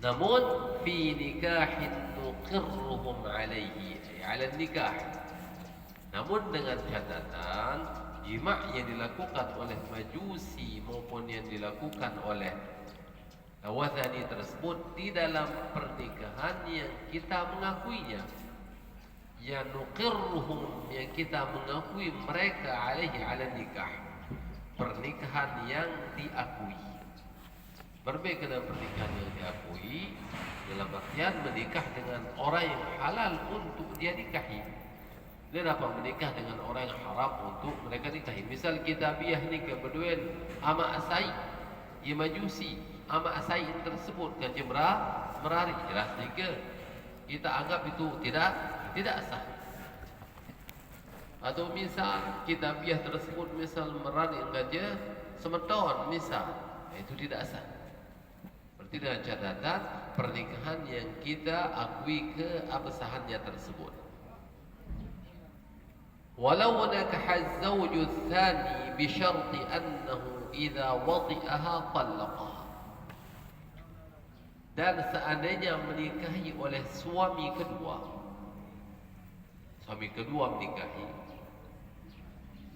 Namun fi nikahin nuqirruhum alaihi, ala nikah. Namun dengan catatan jima' yang dilakukan oleh majusi maupun yang dilakukan oleh wathani tersebut di dalam pernikahan yang kita mengakuinya, yang nuqirruhum, yang kita mengakui mereka alaihi ala nikah, pernikahan yang diakui. Berbeda dengan pernikahan yang diakui dalam artian menikah dengan orang yang halal untuk dia nikahi. Dia dapat menikah dengan orang yang haram untuk mereka nikahi. Misal kita biah nikah berdua ama asai, ia majusi, ama asai tersebut kan merari, jelas nikah. Kita anggap itu tidak sah. Atau misal kita biah tersebut misal merari saja semeton misal, itu tidak sah. Berarti dengan catatan pernikahan yang kita akui keabsahannya tersebut. Walau nakaha az-zawju ats-tsani bi syarti annahu idza wati'aha talaqaha. Dan seandainya menikahi oleh suami kedua menikahi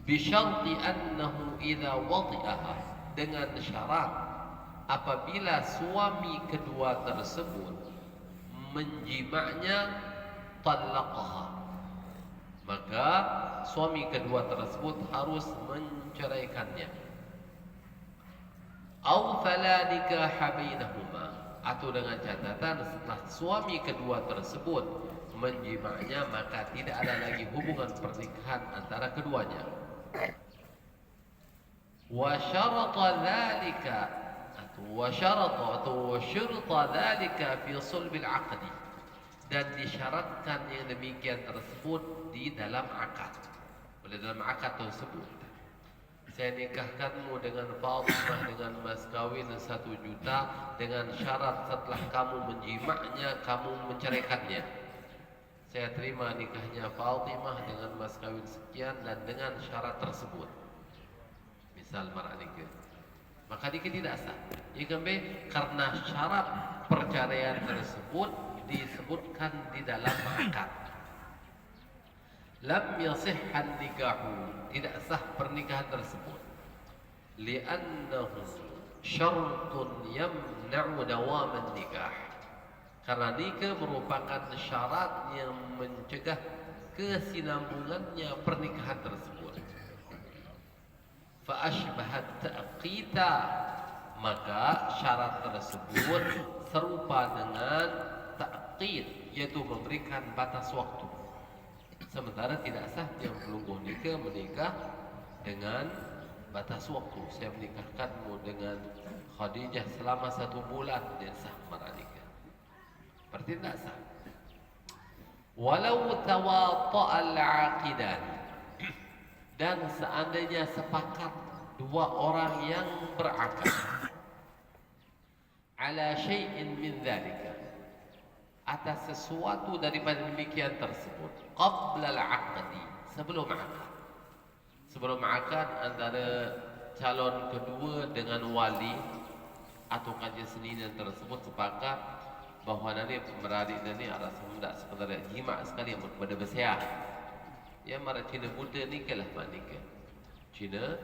bi syarti annahu idza wati'aha, dengan syarat apabila suami kedua tersebut menjima'nya talaqaha, maka suami kedua tersebut harus menceraikannya. Au fala nikaha bainahuma, atau dengan catatan setelah suami kedua tersebut menjima'nya maka tidak ada lagi hubungan pernikahan antara keduanya. Wa syarata dzalika, wa syarata dzalika fi sulbil aqdi, dan disyaratkan yang demikian tersebut di dalam akad. Oleh dalam akad tersebut, saya nikahkanmu dengan Fatimah dengan mas kawin 1 juta dengan syarat setelah kamu menjimaknya kamu menceraikannya. Saya terima nikahnya Fatimah dengan mas kawin sekian dan dengan syarat tersebut. Misal marah nikah, maka nikah tidak sah. Karena syarat perceraian tersebut disebutkan di dalam akad. Lam yasihhan nikahu, tidak sah pernikahan tersebut. Li'annahu syartun yamna'u dawaman nikah, karena nikah merupakan syarat yang mencegah kesinambungannya pernikahan tersebut. Fa ashbahat ta'qita, maka syarat tersebut serupa dengan ta'qid, yaitu memberikan batas waktu. Sementara tidak sah yang pelungguh nikah menikah dengan batas waktu. Saya menikahkanmu dengan Khadijah selama 1 bulan, dia sah marah nikah. Berarti tidak sah. Walau tawata'al aqidan, dan seandainya sepakat 2 orang yang berakad ala syai'in min dzalika, atas sesuatu daripada demikian tersebut, qabla al-aqdi, sebelum akad. Sebelum akad antara calon kedua dengan wali atau kajian seninan tersebut sepakat bahawa nanti beradik nanti arah semudah sebenarnya jima' sekali yang berbeda besar. Ya marah Cina Buddha ni kelah nikah. Cina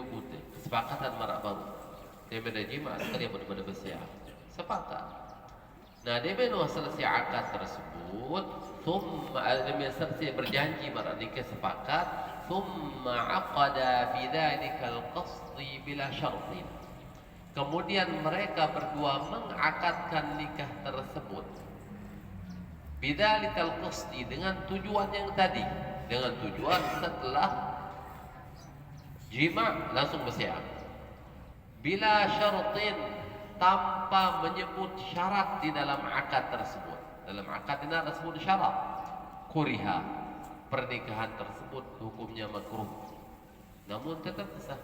Buddha kesepakatan marak baru. Dia beda jima' sekali yang berbeda besar. Sepakat. Nah, dia bila selesai akad tersebut, thumma dia selesai berjanji marak nikah sepakat, thumma aqada fi dzalikal qasdi bila syartin. Kemudian mereka berdua mengakadkan nikah tersebut bidzalikal qasdi, dengan tujuan yang tadi, dengan tujuan setelah jima' langsung bersiap. Bila syartin, tanpa menyebut syarat di dalam akad tersebut. Dalam akad ini ada sebut syarat. Kuriha, pernikahan tersebut hukumnya makruh, namun tetap sah.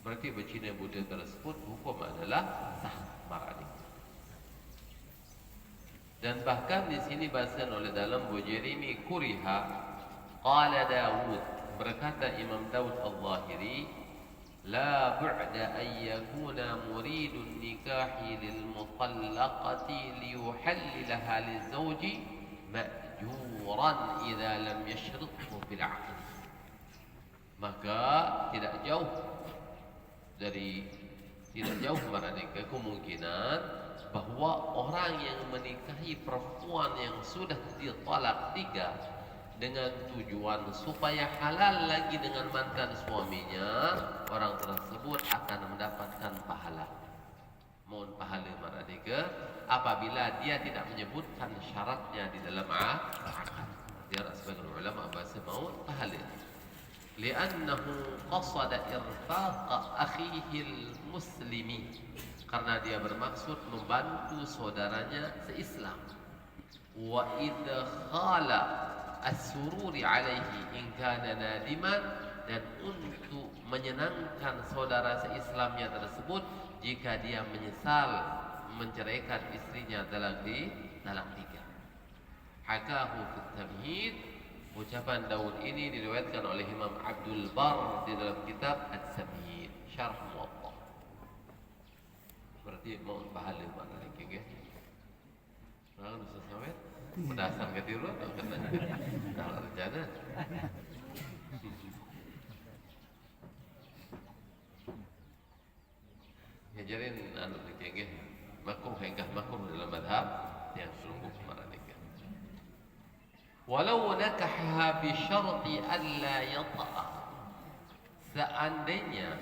Berarti bercina Buddha tersebut hukum adalah sah marani. Dan bahkan di sini bahasan oleh dalam Bujerimi kuriha. Qala Dawud, berkata Imam Dawud al-Zahiri, لا بعد أن يكون مريد النكاح للمطلقة ليحللها للزوج مأجورا إذا لم يشرطه في العقد. Maka tidak jauh mereka kemungkinan bahwa orang yang menikahi perempuan yang sudah ditalak 3 dengan tujuan supaya halal lagi dengan mantan suaminya, orang tersebut akan mendapatkan pahala. Mohon pahala mereka apabila dia tidak menyebutkan syaratnya di dalam akad. Dia sebagian ulama bahasa mau pahala. Li'annahu qasada irfaqa akhihil muslimi, karena dia bermaksud membantu saudaranya seislam. Wa idkhala as-sururi alaihi in kana nadiman, dan untuk menyenangkan saudara seislamnya tersebut jika dia menyesal menceraikan istrinya talak 3. Hakahu fit tamhid. Ucapan Daud ini diriwayatkan oleh Imam Abdul Bar di dalam kitab At-Tamhid, Syarh Muwatta. Berarti mau pahala mana lagi ke? Nah, bisa sampai berdasar ke tiru atau kena kalau rencana. Ngajarin anu lagi ke? Makruh enggak makruh dalam madhab yang sungguh marah. Walau nakahaha bi syarti alla yata'a, seandainya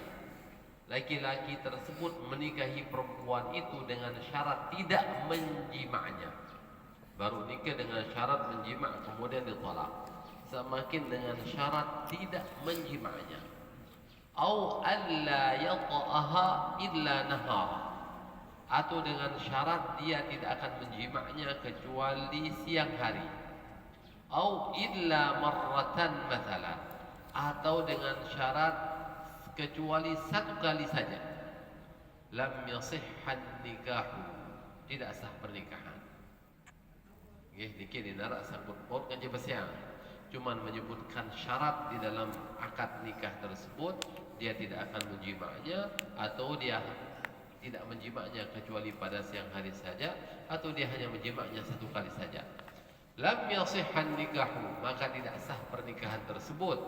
laki-laki tersebut menikahi perempuan itu dengan syarat tidak menjima'nya, baru nikah dengan syarat menjima' kemudian ditolak, semakin dengan syarat tidak menjima'nya, au alla yata'aha illa nahara, atau dengan syarat dia tidak akan menjima'nya kecuali siang hari, au illa marratan mathalan, atau dengan syarat kecuali 1 kali saja, lam yasihhan nikahu, tidak sah pernikahan. Nggih niki dinarak sangkut paut kan jebasiang, cuman menyebutkan syarat di dalam akad nikah tersebut, dia tidak akan menjima'nya, atau dia tidak menjima'nya kecuali pada siang hari saja, atau dia hanya menjima'nya 1 kali saja. Lam yasihhan nikahu, maka tidak sah pernikahan tersebut.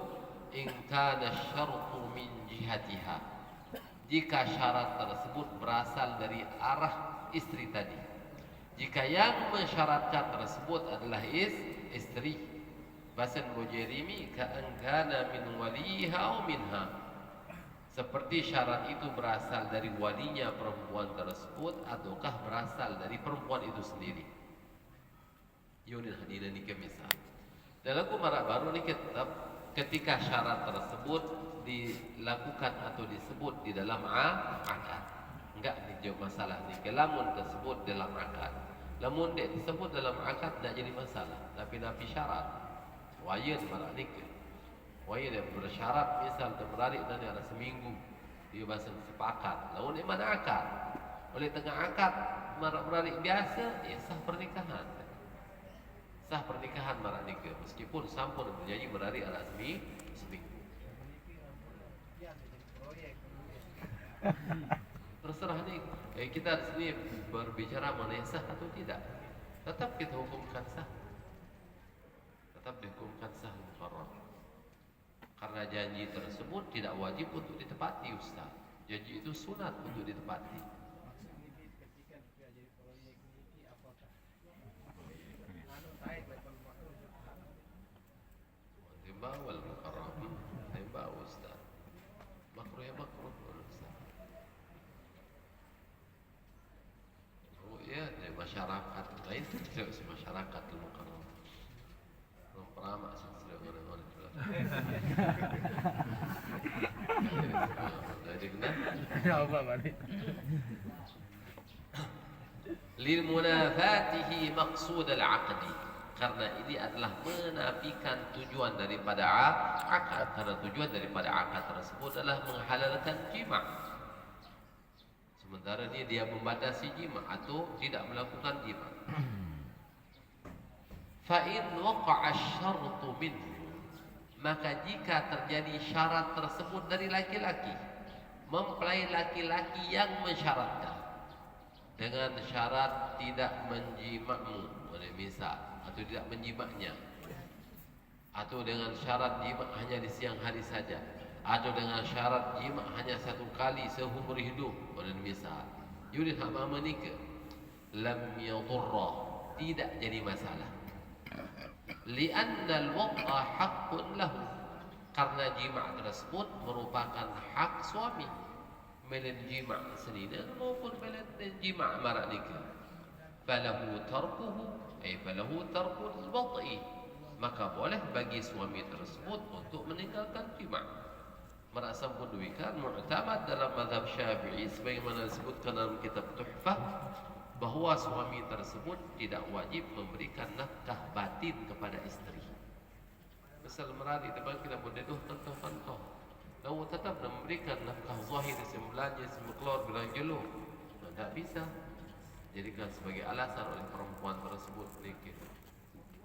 In kana syartu min jihatiha, jika syarat tersebut berasal dari arah istri tadi. Jika yang mensyaratkan tersebut adalah istri, basan Bujairimi ka'an kana min waliha au minha, seperti syarat itu berasal dari walinya perempuan tersebut ataukah berasal dari perempuan itu sendiri. Yunil hadina nikah misal. Dalam marak baru ni kitab, ketika syarat tersebut dilakukan atau disebut di dalam akad. Enggak dijawab masalah ni. Lamun tersebut dalam akad. Lamun dia disebut dalam akad tak jadi masalah. Tapi nafi syarat. Wayan marak nikah. Wayan dia bersyarat misal terberadik dan ada seminggu. Dia bahasa sepakat. Lamun di mana akad? Oleh tengah akad marak beradik biasa, ya sah pernikahan. Sah pernikahan marak nikah meskipun sampun berjanji beradik anak seminggu. Terserah nih, kita di sini berbicara mana yang sah atau tidak. Tetap kita hukumkan sah. Tetap dihukumkan sah muharram. Karena janji tersebut tidak wajib untuk ditepati, Ustaz. Janji itu sunat untuk ditepati. Wal muharram riba Ustaz. Makruh ya makruh Ustaz. Oh ya, dari masyarakat lain tidak masyarakat mukarram. Orang peramak silsilah mana-mana juga. Jadi benar? Ya apa balik? Lil munafatihi maqsud al-'aqdi, karena ini adalah menafikan tujuan daripada akad. Karena tujuan daripada akad tersebut adalah menghalalkan jima', sementara dia membatasi jima' atau tidak melakukan jima'. Fa in waqa'a asy-syartu minhu, maka jika terjadi syarat tersebut dari laki-laki, mempelai laki-laki yang mensyaratkan dengan syarat tidak menjimakmu, misal, atau tidak menjimaknya, atau dengan syarat jimak hanya di siang hari saja, atau dengan syarat jimak hanya satu kali seumur hidup, misal, yurid hama menikah, lam yadurra, tidak jadi masalah. Lianna al-wad'a haqqun lahu, karena jimak tersebut merupakan hak suami, melen jimak senina maupun melen jimak marak nikah. Falahu tarkuhu, ay falahu tarkul wad'i, maka boleh bagi suami tersebut untuk meninggalkan jimak. Merasa menduikan mu'tamad dalam mazhab Syafi'i sebagaimana disebutkan dalam kitab Tuhfah, bahawa suami tersebut tidak wajib memberikan nafkah batin kepada isteri. Misal merari depan kita berdeduh contoh-contoh, lalu tetap memberikan nafkah zahir sebelanja semeklor bilang jelo, tidak bisa jadikan sebagai alasan oleh perempuan tersebut nikah.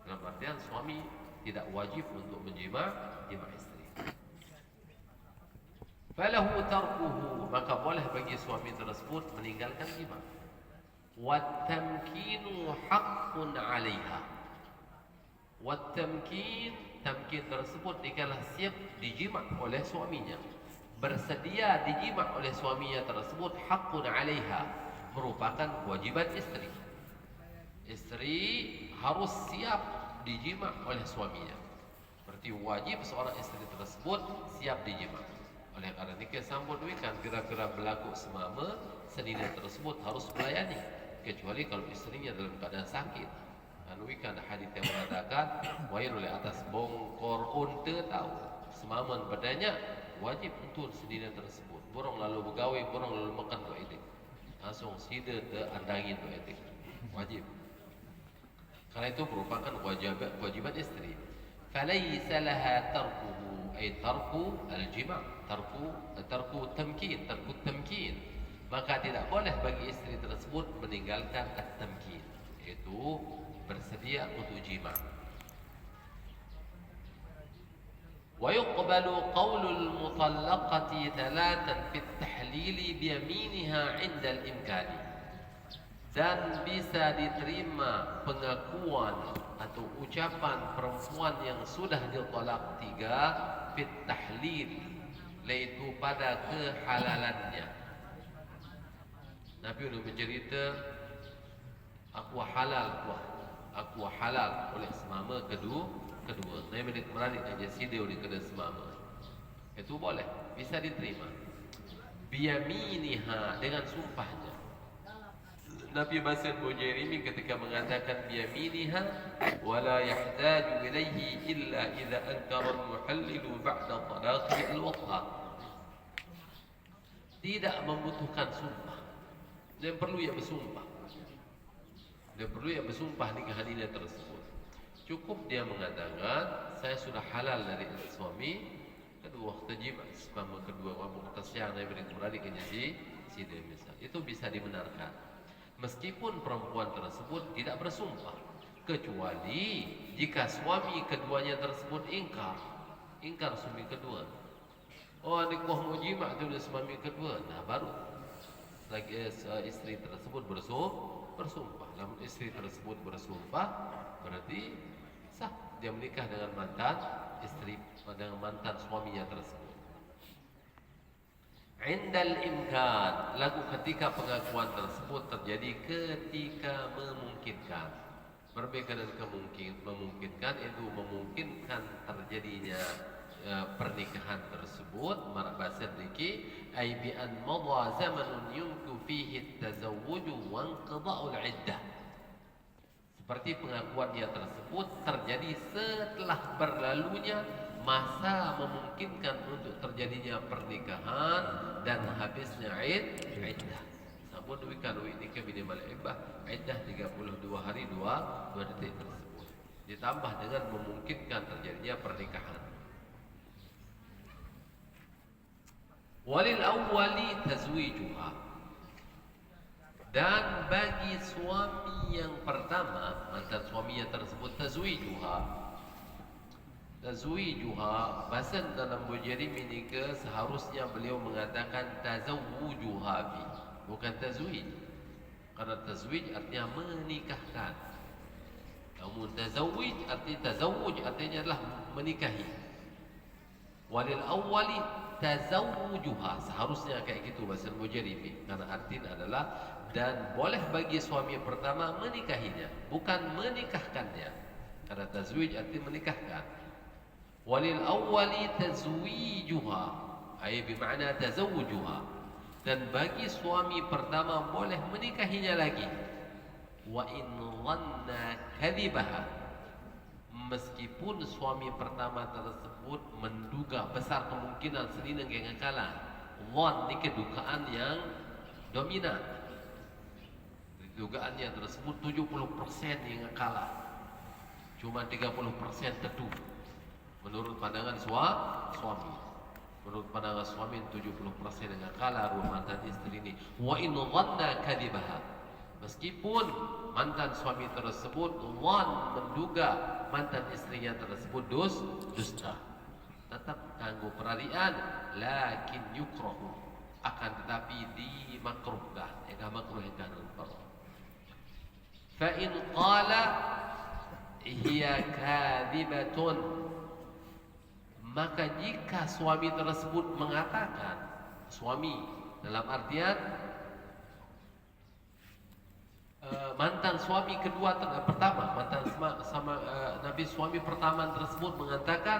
Dalam artian suami tidak wajib untuk menjima isteri. Falahu tarkuhu, maka boleh bagi suami tersebut meninggalkan jima. Wat-tamkinu haqqun 'alaiha. Wat-tamkin, tamkin tersebut dikala siap dijima oleh suaminya, bersedia dijima oleh suaminya tersebut, haqqun 'alaiha, merupakan kewajiban istri. Istri harus siap dijima oleh suaminya. Berarti wajib seorang istri tersebut siap dijima. Oleh kerana nikah sambut wikan kira-kira berlaku semama, senina tersebut harus melayani, kecuali kalau istrinya dalam keadaan sakit. Wikan hadis yang mengatakan wairul atas bongkor unta tahu semaman badannya, wajib untuk senina tersebut. Borong lalu bergawe, borong lalu makan tu etik, langsung sida te andangin tu etik, wajib. Karena itu merupakan kewajiban istri. Falaysa laha tarkuhu, ay tarku al-jima', tarku tamkin, maka tidak boleh bagi istri tersebut meninggalkan at-tamkin, yaitu bersedia untuk jima'. Wa yuqbalu qawlul mutallaqati thalathan fit tahlili biyaminiha 'inda al-imkani, dan bisa diterima pengakuan atau ucapan perempuan yang sudah ditolak 3 fit tahlil, yaitu pada kehalalannya. Nabi sudah bercerita aku halal oleh semama kedua. Nabi meradik aja sideu di kedua semama. Itu boleh, bisa diterima. Biyaminiha, dengan sumpahnya. Nabi Basin Bujairimi ketika mengatakan biyaminiha wala yahtaju ilaihi illa idza ankara al-muhallilu ba'da talaqi al-wad'a, tidak membutuhkan sumpah, dan perlu ia bersumpah, nikah hadinah tersebut. Cukup dia mengatakan saya sudah halal dari suami kedua, terjima selama kedua waktu kesiang Nabi beradik si dia misal, itu bisa dibenarkan meskipun perempuan tersebut tidak bersumpah, kecuali jika suami keduanya tersebut ingkar suami kedua. Oh, ni kuah mau jima tu dia suami kedua, nah baru lagi istri tersebut bersumpah. Namun istri tersebut bersumpah, berarti sah dia menikah dengan mantan istri, dengan mantan suaminya tersebut. Indal imkan, lagu ketika pengakuan tersebut terjadi ketika memungkinkan. Berbeda dengan memungkinkan, itu memungkinkan terjadinya pernikahan tersebut. Marak bahasa diki ay bi an madha zamanun yumku fihi at-tazawwuj wa inqida'ul 'iddah. Seperti pengakuan dia tersebut terjadi setelah berlalunya masa memungkinkan untuk terjadinya pernikahan dan habisnya iddah. Namun demikian nikah minimal iddah 32 hari 2 detik tersebut, ditambah dengan memungkinkan terjadinya pernikahan. Walil awwali tazwijuha, dan bagi suami yang pertama, mantan suaminya tersebut, tazwijuha, Tazwijuha bahasan dalam Bujarim ini ke seharusnya beliau mengatakan tazawwujuha fi, bukan tazwij. Karena tazwij artinya menikahkan. Namun tazawwij artinya adalah menikahi. Walil awwali tazawwujuha, seharusnya kayak gitu bahasa Bujarim. Karena artinya adalah dan boleh bagi suami pertama menikahinya, bukan menikahkannya. Karena tazwij artinya menikahkan. Walil awwali tazwijuha, ay bermakna tazawujuha, dan bagi suami pertama boleh menikahinya lagi. Wa in dhanna kadhibaha, meskipun suami pertama tersebut menduga besar kemungkinan selina yang kalah. Dhan ni kedugaan yang dominan. Dugaannya tersebut 70% yang kalah, cuma 30% teduh. Menurut pandangan suami, menurut pandangan suami 70% dengan kalah rumah mantan istri ini. Wa in dhanna kadhibaha, meskipun mantan suami tersebut menduga mantan istrinya tersebut dusta, tetap kanggo peralihan, lakin yukrahu, akan tetapi dimakruhkan, makruhkan untuk. Fa in qala hiya kadhibatun, maka jika suami tersebut mengatakan, suami dalam artian mantan suami kedua pertama, mantan sama Nabi suami pertama tersebut mengatakan,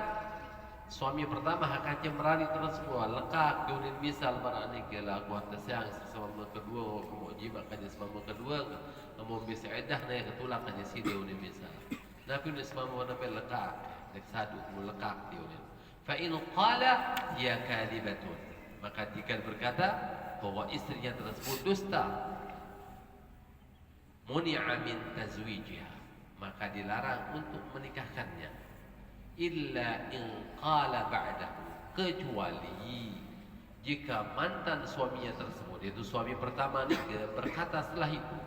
suami pertama hakatnya merani tersebut lekak dunin misal barani kela kuat sayang sesama kedua kemudian makanya sesama kedua kamu bisa edah na ketulak hanya si dunin misal Nabi ni sesama Nabi lekak dek sadu lekak dunin. Fa in qala hiya kadhibatun, maka jika berkata bahwa istrinya tersebut dusta, muni'a min tazwijiha, maka dilarang untuk menikahkannya. Illa in qala ba'dahu, kecuali jika mantan suaminya tersebut, yaitu suami pertama nikah, berkata setelah itu,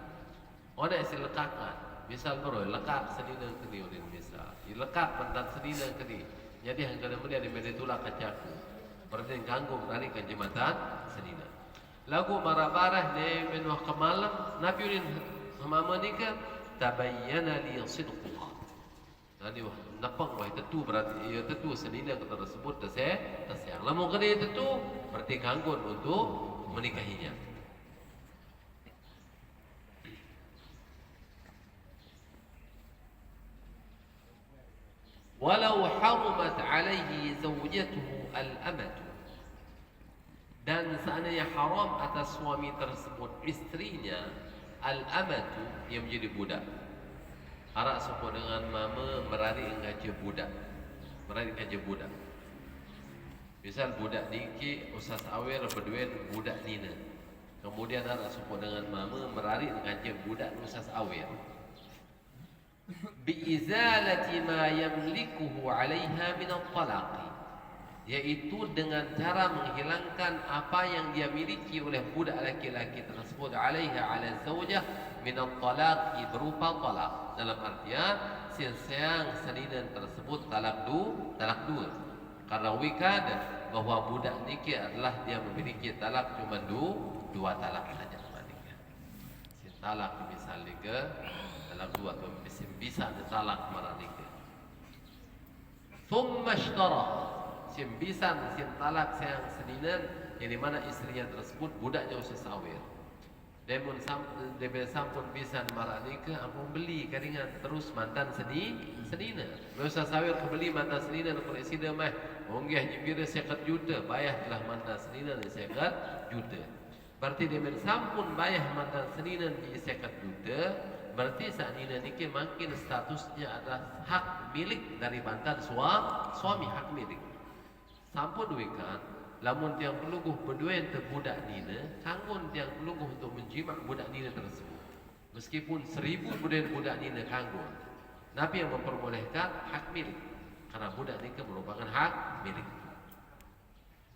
ona isi lekakan, misal bro lekak sedina kini ulin misal, lekak mantan sedina kini. Jadi hangga kemudian di tulah kacaku, berarti ganggu dari kanjematan senina. Lagu marah-marah ni menuh kemalam, Nabi ulin mama nikah, tabayyana li sidquha. Nanti wah napang wah tentu berarti ia tentu senina kita tersebut tersayang. Lamun kena tentu berarti ganggu untuk menikahinya. Walau harumat alaihi zawjatuhu al-amatu, dan seandainya haram atas suami tersebut istrinya al-amatu yang menjadi budak. Arak sepo dengan mama merari ngaji budak, merari ngaji budak. Misal budak niki usas awer berduet budak nina, kemudian arak sepo dengan mama merari ngaji budak usas awer. Biizalati ma yamlikuhu 'alaiha min at-talaqi, yaitu dengan cara menghilangkan apa yang dia miliki oleh budak laki-laki tersebut 'alaiha 'ala zaujah min at-talaqi, berupa talak. Dalam artian siang seninan tersebut talak dua. Karena wikad bahwa budak nikah adalah dia memiliki talak cuma dua talak saja nikah. Si talak misalnya ke talak dua atau bisa ditalak marah nikah. Thumma ishtara, simbisan sin talak siang seninan yang dimana istrinya tersebut budaknya usia sawir. Demun sampun bisa marah nikah, aku beli karingan terus mantan senina. Usia sawir kebeli mantan senina kalau isi demah. Onggih nyibir 50 juta, bayarlah mantan senina 50 juta. Berarti demun sampun bayar mantan senina di 50 juta. Berarti saat ini nikah makin statusnya adalah hak milik dari mantan suami, hak milik. Sampun duikan, lamun tiang peluguh berdua yang terbudak nina, kanggun tiang peluguh untuk menjimak budak nina tersebut. Meskipun 1000 budak nina kanggun, Nabi yang memperbolehkan hak milik, karena budak nikah merupakan hak milik.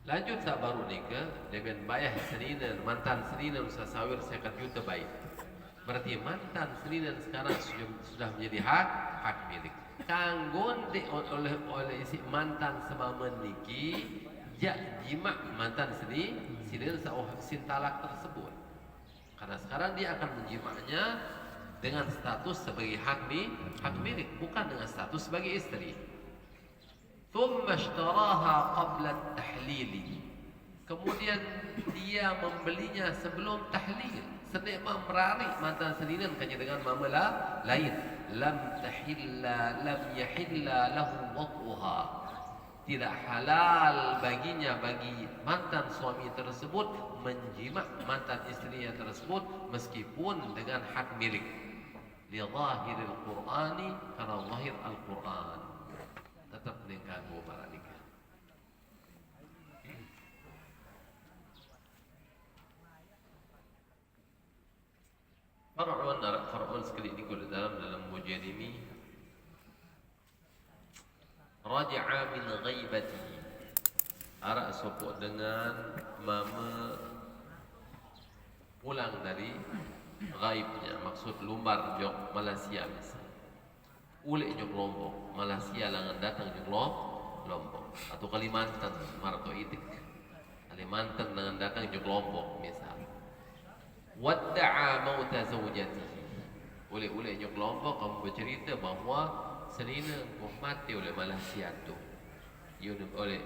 Lanjut saat baru nikah dengan bayar senina, mantan senina usaha sawir 50 juta baik. Berarti mantan seninan sekarang sudah menjadi hak milik. kanggon di oleh si mantan semama niki jak jima mantan sini sauh sintalak tersebut. Karena sekarang dia akan menjimaknya dengan status sebagai hak milik, bukan dengan status sebagai istri. Thumma ishtaraha qabla at-tahlil. Kemudian dia membelinya sebelum tahlil. Senikmat merarik mantan selinan kanya dengan mama lain. Lam yahilla lahu wad'uha. Tidak halal baginya bagi mantan suami tersebut menjimak mantan istrinya tersebut meskipun dengan hak milik. Li zahiril Qur'ani, karena zahir Al-Qur'an. Tetap mengganggu para nikah. Far'un sekali ini kalau dalam ujian ini raja'a min ghaibatihi, arak sopok dengan mama pulang dari ghaibnya, maksud lumbar jok Malaysia misal, ulik jok Lombok, Malaysia langan datang jok Lombok, atau Kalimantan marto itik, Kalimantan langan datang jok Lombok misal. Wadda'a mauta zawjatihi, ulik jok Lombok kamu bercerita bahawa selina mati oleh Malaysia tu, oleh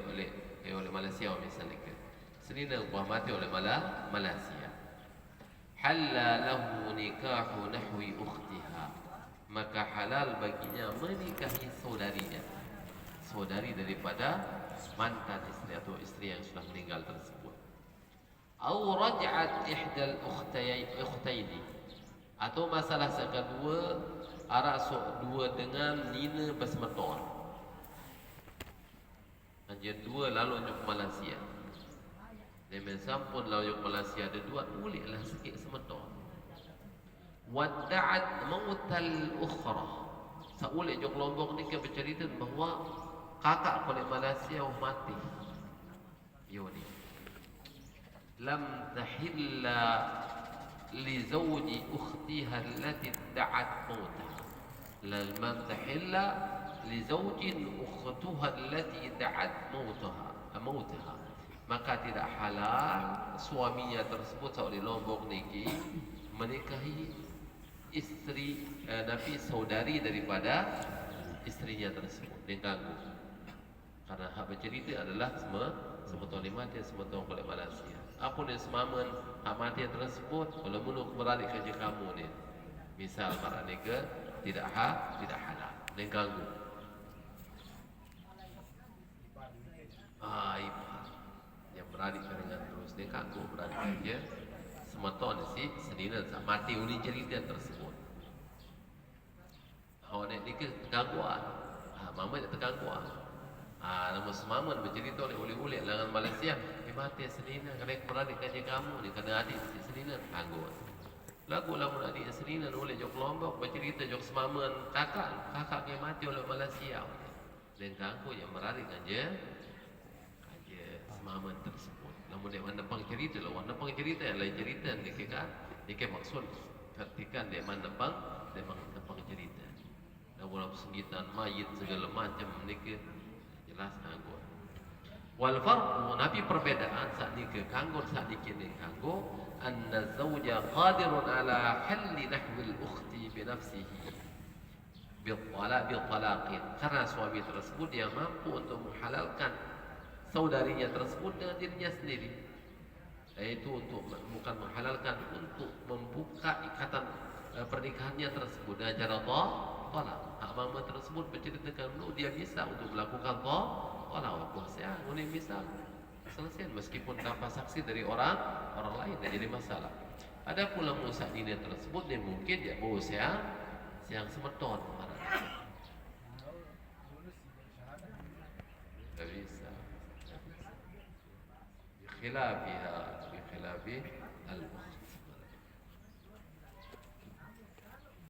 Malaysia misalnya ke selina mati oleh Malaysia. Halla lahu nikahu nahwi ukhtiha, maka halal baginya menikahi saudarinya, saudari daripada mantan istri atau istri yang sudah meninggal tersebut. Au raj'at ihdal ukhtaini, atau masalah kedua arak sok dua dengan nina bersemeton. Anjir dua lalu nyuk Malaysia. Demen sampun lalu nyuk Malaysia ada dua uliklah sikit semeton. Wadda'at mautal ukhra. Saulik nyuk Lombok ni ke bercerita bahawa kakak kolek Malaysia mati. Yo ni. Lam tahilla li zawji ukhtiha allati da'at mautaha. Lam tahilla li zawjin ukhtuha allati da'at mautaha. Maka tidak halal suaminya tersebut seorang Lombok niki menikahi istri Nabi saudari daripada istrinya tersebut. Dia ganggu. Karena hak bercerita adalah semua mati semua oleh Malaysia. Apa ni semaman hak mati tersebut kalau menuk beralik kerja kamu ni. Misal para nega tidak halal. Dia ganggu. Ipar yang beralik dengan terus dia ganggu beralik kerja. Semeton si sendirian mati uli cerita tersebut. Awak ni ke tergangguan. Mama tak tergangguan. Nama semaman bercerita oleh langan Malaysia. Mati sendirian kerana beradik kerja kamu ni kena adik sendirian gangguan. Lagu lamun adik sendirian oleh jok Lombok bercerita jok semaman kakak yang mati oleh Malaysia. Dan ganggu yang beradik kerja semaman tersebut. Namun dia mana pang cerita lah, mana pang cerita yang lain cerita ni kan. Dia maksud ketika dia mana pang cerita. Namun senggitan mayit segala macam ni jelas gangguan. Wal farqu nabi perbedaan saat ni ke kanggo saat ni kini kanggo anna zawja qadirun ala halli nahwil ukhti bi nafsihi bil talaqin, karena suami tersebut dia mampu untuk menghalalkan saudarinya tersebut dengan dirinya sendiri, yaitu untuk bukan menghalalkan, untuk membuka ikatan pernikahannya tersebut dengan cara talaq. Hak mama tersebut berceritakan dia bisa untuk melakukan talaq. Saya ini misal selesai meskipun tanpa saksi dari orang lain tidak jadi masalah. Ada pula musa ini tersebut dia mungkin dia bawa siang semeton. Tak bisa. Bikhilafi al-ukht.